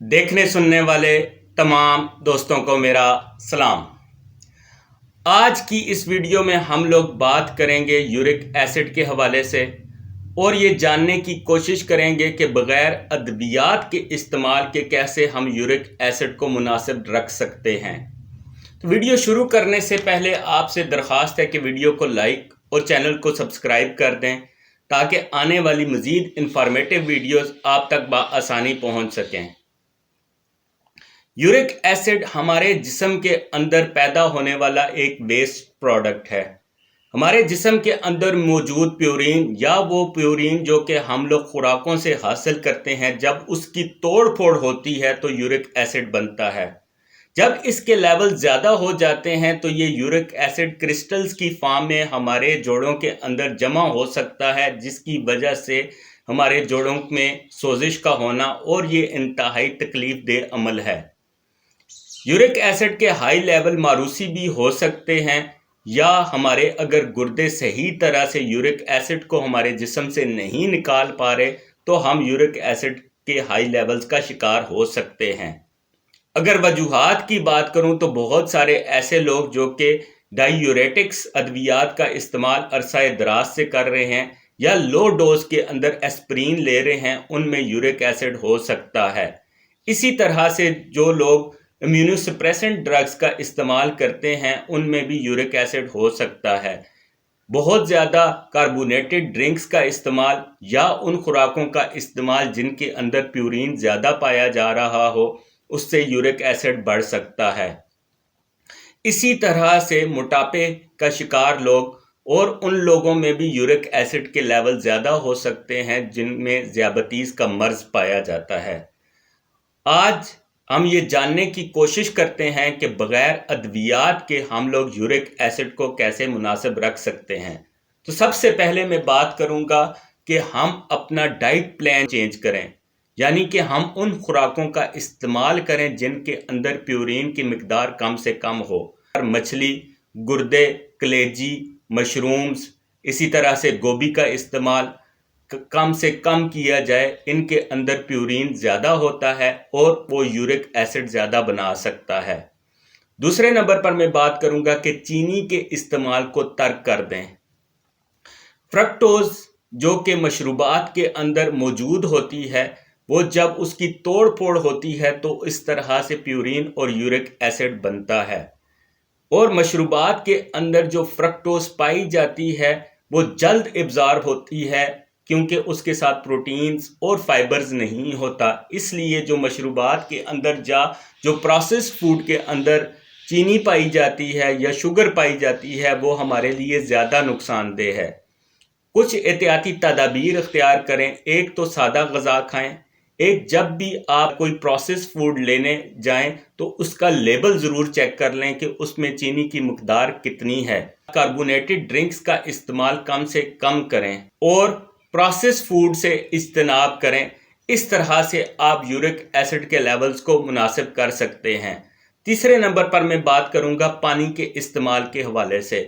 देखने सुनने वाले तमाम दोस्तों को मेरा सलाम। आज की इस वीडियो में हम लोग बात करेंगे यूरिक एसिड के हवाले से और ये जानने की कोशिश करेंगे कि बग़ैर अद्वियात के इस्तेमाल के कैसे हम यूरिक एसिड को मुनासिब रख सकते हैं। तो वीडियो शुरू करने से पहले आपसे दरख्वास्त है कि वीडियो को लाइक और चैनल को सब्सक्राइब कर दें ताकि आने वाली मज़ीद इंफॉर्मेटिव वीडियोस आप तक बआसानी पहुंच सकें। यूरिक एसिड हमारे जिस्म के अंदर पैदा होने वाला एक वेस्ट प्रोडक्ट है। हमारे जिस्म के अंदर मौजूद प्यूरिन या वो प्यूरिन जो कि हम लोग खुराकों से हासिल करते हैं, जब उसकी तोड़ फोड़ होती है तो यूरिक एसिड बनता है। जब इसके लेवल ज़्यादा हो जाते हैं तो ये यूरिक एसिड क्रिस्टल्स की फॉर्म में हमारे जोड़ों के अंदर जमा हो सकता है, जिसकी वजह से हमारे जोड़ों में सोजिश का होना और ये इंतहाई तकलीफ दे अमल है। यूरिक एसिड के हाई लेवल मारूसी भी हो सकते हैं, या हमारे अगर गुर्दे सही तरह से यूरिक एसिड को हमारे जिस्म से नहीं निकाल पा रहे तो हम यूरिक एसिड के हाई लेवल्स का शिकार हो सकते हैं। अगर वजूहात की बात करूं तो बहुत सारे ऐसे लोग जो कि डायूरेटिक्स अद्वियात का इस्तेमाल अरसा दराज से कर रहे हैं या लो डोज के अंदर एस्प्रीन ले रहे हैं, उनमें यूरिक एसिड हो सकता है। इसी तरह से जो लोग इम्यूनोसप्रेसेंट ड्रग्स का इस्तेमाल करते हैं, उनमें भी यूरिक एसिड हो सकता है। बहुत ज़्यादा कार्बोनेटेड ड्रिंक्स का इस्तेमाल या उन खुराकों का इस्तेमाल जिनके अंदर प्यूरिन ज़्यादा पाया जा रहा हो, उससे यूरिक एसिड बढ़ सकता है। इसी तरह से मोटापे का शिकार लोग और उन लोगों में भी यूरिक एसिड के लेवल ज़्यादा हो सकते हैं जिनमें ज़ियाबतीस का मर्ज पाया जाता है। आज हम ये जानने की कोशिश करते हैं कि बग़ैर अद्वियात के हम लोग यूरिक एसिड को कैसे मुनासिब रख सकते हैं। तो सबसे पहले मैं बात करूंगा कि हम अपना डाइट प्लान चेंज करें, यानी कि हम उन खुराकों का इस्तेमाल करें जिनके अंदर प्यूरिन की मिकदार कम से कम हो। मछली, गुर्दे, कलेजी, मशरूम्स, इसी तरह से गोभी का इस्तेमाल कम से कम किया जाए। इनके अंदर प्यूरिन ज़्यादा होता है और वो यूरिक एसिड ज़्यादा बना सकता है। दूसरे नंबर पर मैं बात करूंगा कि चीनी के इस्तेमाल को तर्क कर दें। फ्रक्टोज जो कि मशरूबात के अंदर मौजूद होती है, वो जब उसकी तोड़ फोड़ होती है तो इस तरह से प्यूरिन और यूरिक एसिड बनता है। और मशरूबात के अंदर जो फ्रक्टोज पाई जाती है वो जल्द एब्जॉर्ब होती है, क्योंकि उसके साथ प्रोटीन्स और फाइबर्स नहीं होता। इसलिए जो मशरूबात के अंदर जो प्रोसेस्ड फूड के अंदर चीनी पाई जाती है या शुगर पाई जाती है, वो हमारे लिए ज़्यादा नुकसानदेह है। कुछ एहतियाती तदाबीर इख्तियार करें। एक तो सादा ग़िज़ा खाएं। एक, जब भी आप कोई प्रोसेस्ड फूड लेने जाएं तो उसका लेबल ज़रूर चेक कर लें कि उसमें चीनी की मकदार कितनी है। कार्बोनेटेड ड्रिंक्स का इस्तेमाल कम से कम करें और प्रोसेस्ड फूड से इज्तनाब करें। इस तरह से आप यूरिक एसिड के लेवल्स को मुनासिब कर सकते हैं। तीसरे नंबर पर मैं बात करूंगा पानी के इस्तेमाल के हवाले से।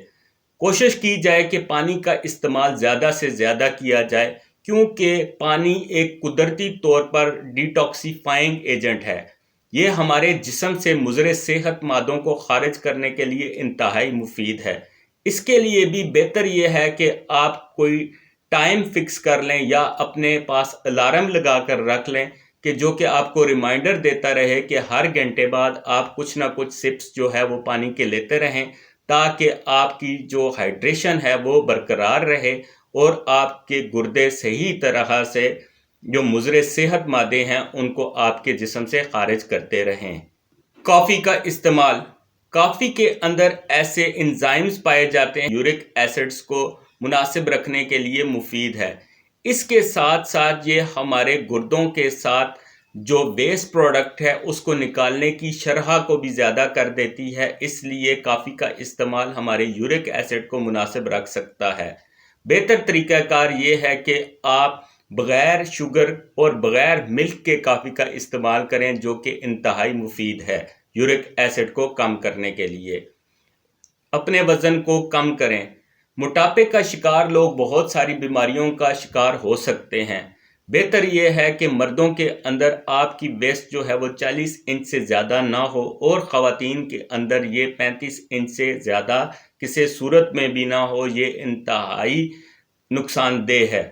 कोशिश की जाए कि पानी का इस्तेमाल ज़्यादा से ज़्यादा किया जाए, क्योंकि पानी एक कुदरती तौर पर डिटॉक्सीफाइंग एजेंट है। ये हमारे जिस्म से मुज़र सेहत मादों को खारिज करने के लिए इंतहाई मुफीद है। इसके लिए भी बेहतर यह है कि आप कोई टाइम फिक्स कर लें या अपने पास अलार्म लगा कर रख लें कि जो कि आपको रिमाइंडर देता रहे कि हर घंटे बाद आप कुछ ना कुछ सिप्स जो है वो पानी के लेते रहें, ताकि आपकी जो हाइड्रेशन है वो बरकरार रहे और आपके गुर्दे सही तरह से जो मुज़र सेहत मादे हैं उनको आपके जिस्म से खारिज करते रहें। कॉफ़ी का इस्तेमाल। कॉफ़ी के अंदर ऐसे एंजाइम्स पाए जाते हैं यूरिक एसिड्स को मुनासिब रखने के लिए मुफीद है। इसके साथ साथ ये हमारे गुर्दों के साथ जो वेस्ट प्रोडक्ट है उसको निकालने की शरह को भी ज़्यादा कर देती है। इसलिए कॉफ़ी का इस्तेमाल हमारे यूरिक एसिड को मुनासिब रख सकता है। बेहतर तरीक़ाकार ये है कि आप बग़ैर शुगर और बग़ैर मिल्क के कॉफ़ी का इस्तेमाल करें, जो कि इंतहाई मुफीद है यूरिक एसिड को कम करने के लिए। अपने वज़न को कम करें। मोटापे का शिकार लोग बहुत सारी बीमारियों का शिकार हो सकते हैं। بہتر یہ ہے کہ مردوں کے اندر آپ کی ویسٹ جو ہے وہ 40 انچ سے زیادہ نہ ہو اور خواتین کے اندر یہ 35 انچ سے زیادہ کسی صورت میں بھی نہ ہو، یہ انتہائی نقصان دہ ہے۔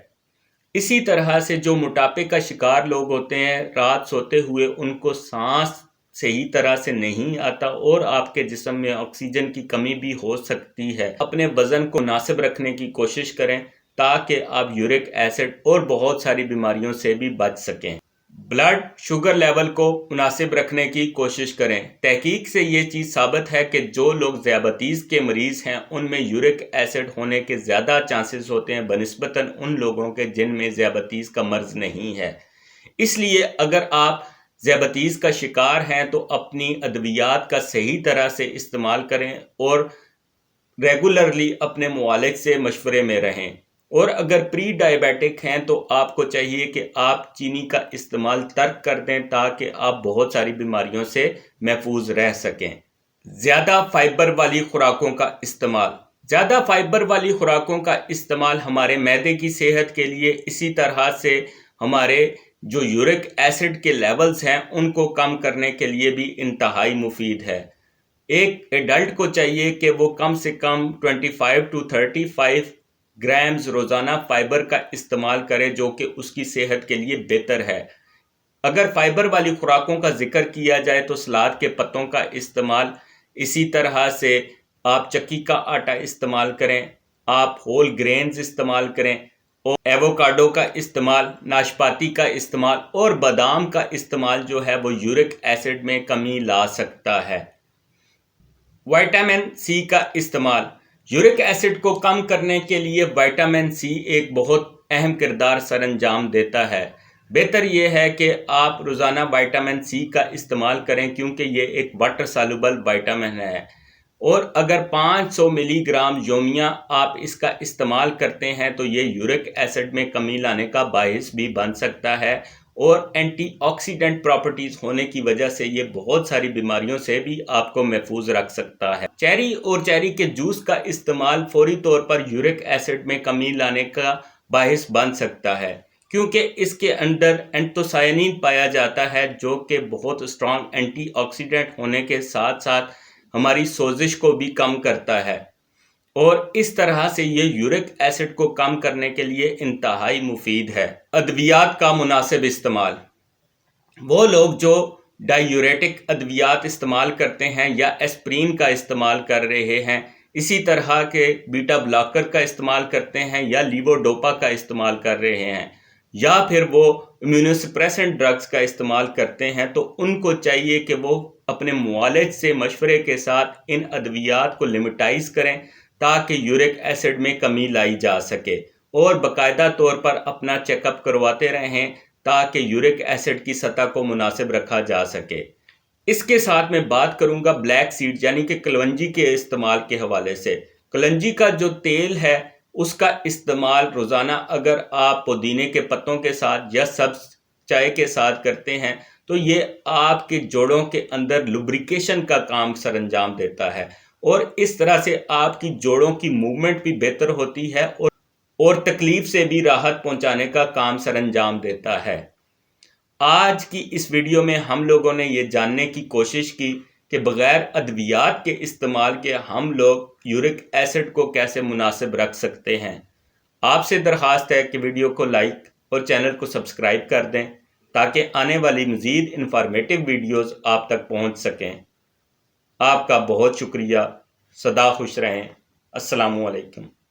اسی طرح سے جو موٹاپے کا شکار لوگ ہوتے ہیں، رات سوتے ہوئے ان کو سانس صحیح طرح سے نہیں آتا اور آپ کے جسم میں آکسیجن کی کمی بھی ہو سکتی ہے۔ اپنے وزن کو مناسب رکھنے کی کوشش کریں تاکہ آپ یورک ایسڈ اور بہت ساری بیماریوں سے بھی بچ سکیں۔ بلڈ شوگر لیول کو مناسب رکھنے کی کوشش کریں۔ تحقیق سے یہ چیز ثابت ہے کہ جو لوگ ذیابیطس کے مریض ہیں ان میں یورک ایسڈ ہونے کے زیادہ چانسز ہوتے ہیں بنسبتاً ان لوگوں کے جن میں ذیابیطس کا مرض نہیں ہے۔ اس لیے اگر آپ ذیابیطس کا شکار ہیں تو اپنی ادویات کا صحیح طرح سے استعمال کریں اور ریگولرلی اپنے معالج سے مشورے میں رہیں۔ اور اگر پری ڈائیبیٹک ہیں تو آپ کو چاہیے کہ آپ چینی کا استعمال ترک کر دیں تاکہ آپ بہت ساری بیماریوں سے محفوظ رہ سکیں۔ زیادہ فائبر والی خوراکوں کا استعمال۔ زیادہ فائبر والی خوراکوں کا استعمال ہمارے معدے کی صحت کے لیے، اسی طرح سے ہمارے جو یورک ایسڈ کے لیولز ہیں ان کو کم کرنے کے لیے بھی انتہائی مفید ہے۔ ایک ایڈلٹ کو چاہیے کہ وہ کم سے کم 25 to 35 گرامز روزانہ فائبر کا استعمال کرے جو کہ اس کی صحت کے لیے بہتر ہے۔ اگر فائبر والی خوراکوں کا ذکر کیا جائے تو سلاد کے پتوں کا استعمال، اسی طرح سے آپ چکی کا آٹا استعمال کریں، آپ ہول گرینز استعمال کریں، اور ایووکاڈو کا استعمال، ناشپاتی کا استعمال اور بادام کا استعمال جو ہے وہ یورک ایسڈ میں کمی لا سکتا ہے۔ وٹامن سی کا استعمال۔ یورک ایسڈ کو کم کرنے کے لیے وٹامن سی ایک بہت اہم کردار سر انجام دیتا ہے۔ بہتر یہ ہے کہ آپ روزانہ وٹامن سی کا استعمال کریں کیونکہ یہ ایک واٹر سالوبل وٹامن ہے، اور اگر 500 ملی گرام یومیہ آپ اس کا استعمال کرتے ہیں تو یہ یورک ایسڈ میں کمی لانے کا باعث بھی بن سکتا ہے، اور اینٹی آکسیڈنٹ پراپرٹیز ہونے کی وجہ سے یہ بہت ساری بیماریوں سے بھی آپ کو محفوظ رکھ سکتا ہے۔ چیری اور چیری کے جوس کا استعمال فوری طور پر یورک ایسڈ میں کمی لانے کا باعث بن سکتا ہے کیونکہ اس کے اندر اینتوسائنین پایا جاتا ہے جو کہ بہت اسٹرانگ اینٹی آکسیڈنٹ ہونے کے ساتھ ساتھ ہماری سوزش کو بھی کم کرتا ہے، اور اس طرح سے یہ یورک ایسڈ کو کم کرنے کے لیے انتہائی مفید ہے۔ ادویات کا مناسب استعمال۔ وہ لوگ جو ڈائیوریٹک ادویات استعمال کرتے ہیں یا ایسپرین کا استعمال کر رہے ہیں، اسی طرح کے بیٹا بلاکر کا استعمال کرتے ہیں یا لیووڈوپا کا استعمال کر رہے ہیں، یا پھر وہ امیونوسپریسنٹ ڈرگز کا استعمال کرتے ہیں، تو ان کو چاہیے کہ وہ اپنے معالج سے مشورے کے ساتھ ان ادویات کو لمیٹائز کریں تاکہ یورک ایسڈ میں کمی لائی جا سکے، اور باقاعدہ طور پر اپنا چیک اپ کرواتے رہیں تاکہ یورک ایسڈ کی سطح کو مناسب رکھا جا سکے۔ اس کے ساتھ میں بات کروں گا بلیک سیڈ یعنی کہ کلونجی کے استعمال کے حوالے سے۔ کلونجی کا جو تیل ہے اس کا استعمال روزانہ اگر آپ پودینے کے پتوں کے ساتھ یا سبز چائے کے ساتھ کرتے ہیں تو یہ آپ کے جوڑوں کے اندر لبریکیشن کا کام سر انجام دیتا ہے، اور اس طرح سے آپ کی جوڑوں کی موومنٹ بھی بہتر ہوتی ہے اور تکلیف سے بھی راحت پہنچانے کا کام سر انجام دیتا ہے۔ آج کی اس ویڈیو میں ہم لوگوں نے یہ جاننے کی کوشش کی کہ بغیر ادویات کے استعمال کے ہم لوگ یورک ایسڈ کو کیسے مناسب رکھ سکتے ہیں۔ آپ سے درخواست ہے کہ ویڈیو کو لائک اور چینل کو سبسکرائب کر دیں تاکہ آنے والی مزید انفارمیٹو ویڈیوز آپ تک پہنچ سکیں۔ آپ کا بہت شکریہ۔ سدا خوش رہیں۔ السلام علیکم۔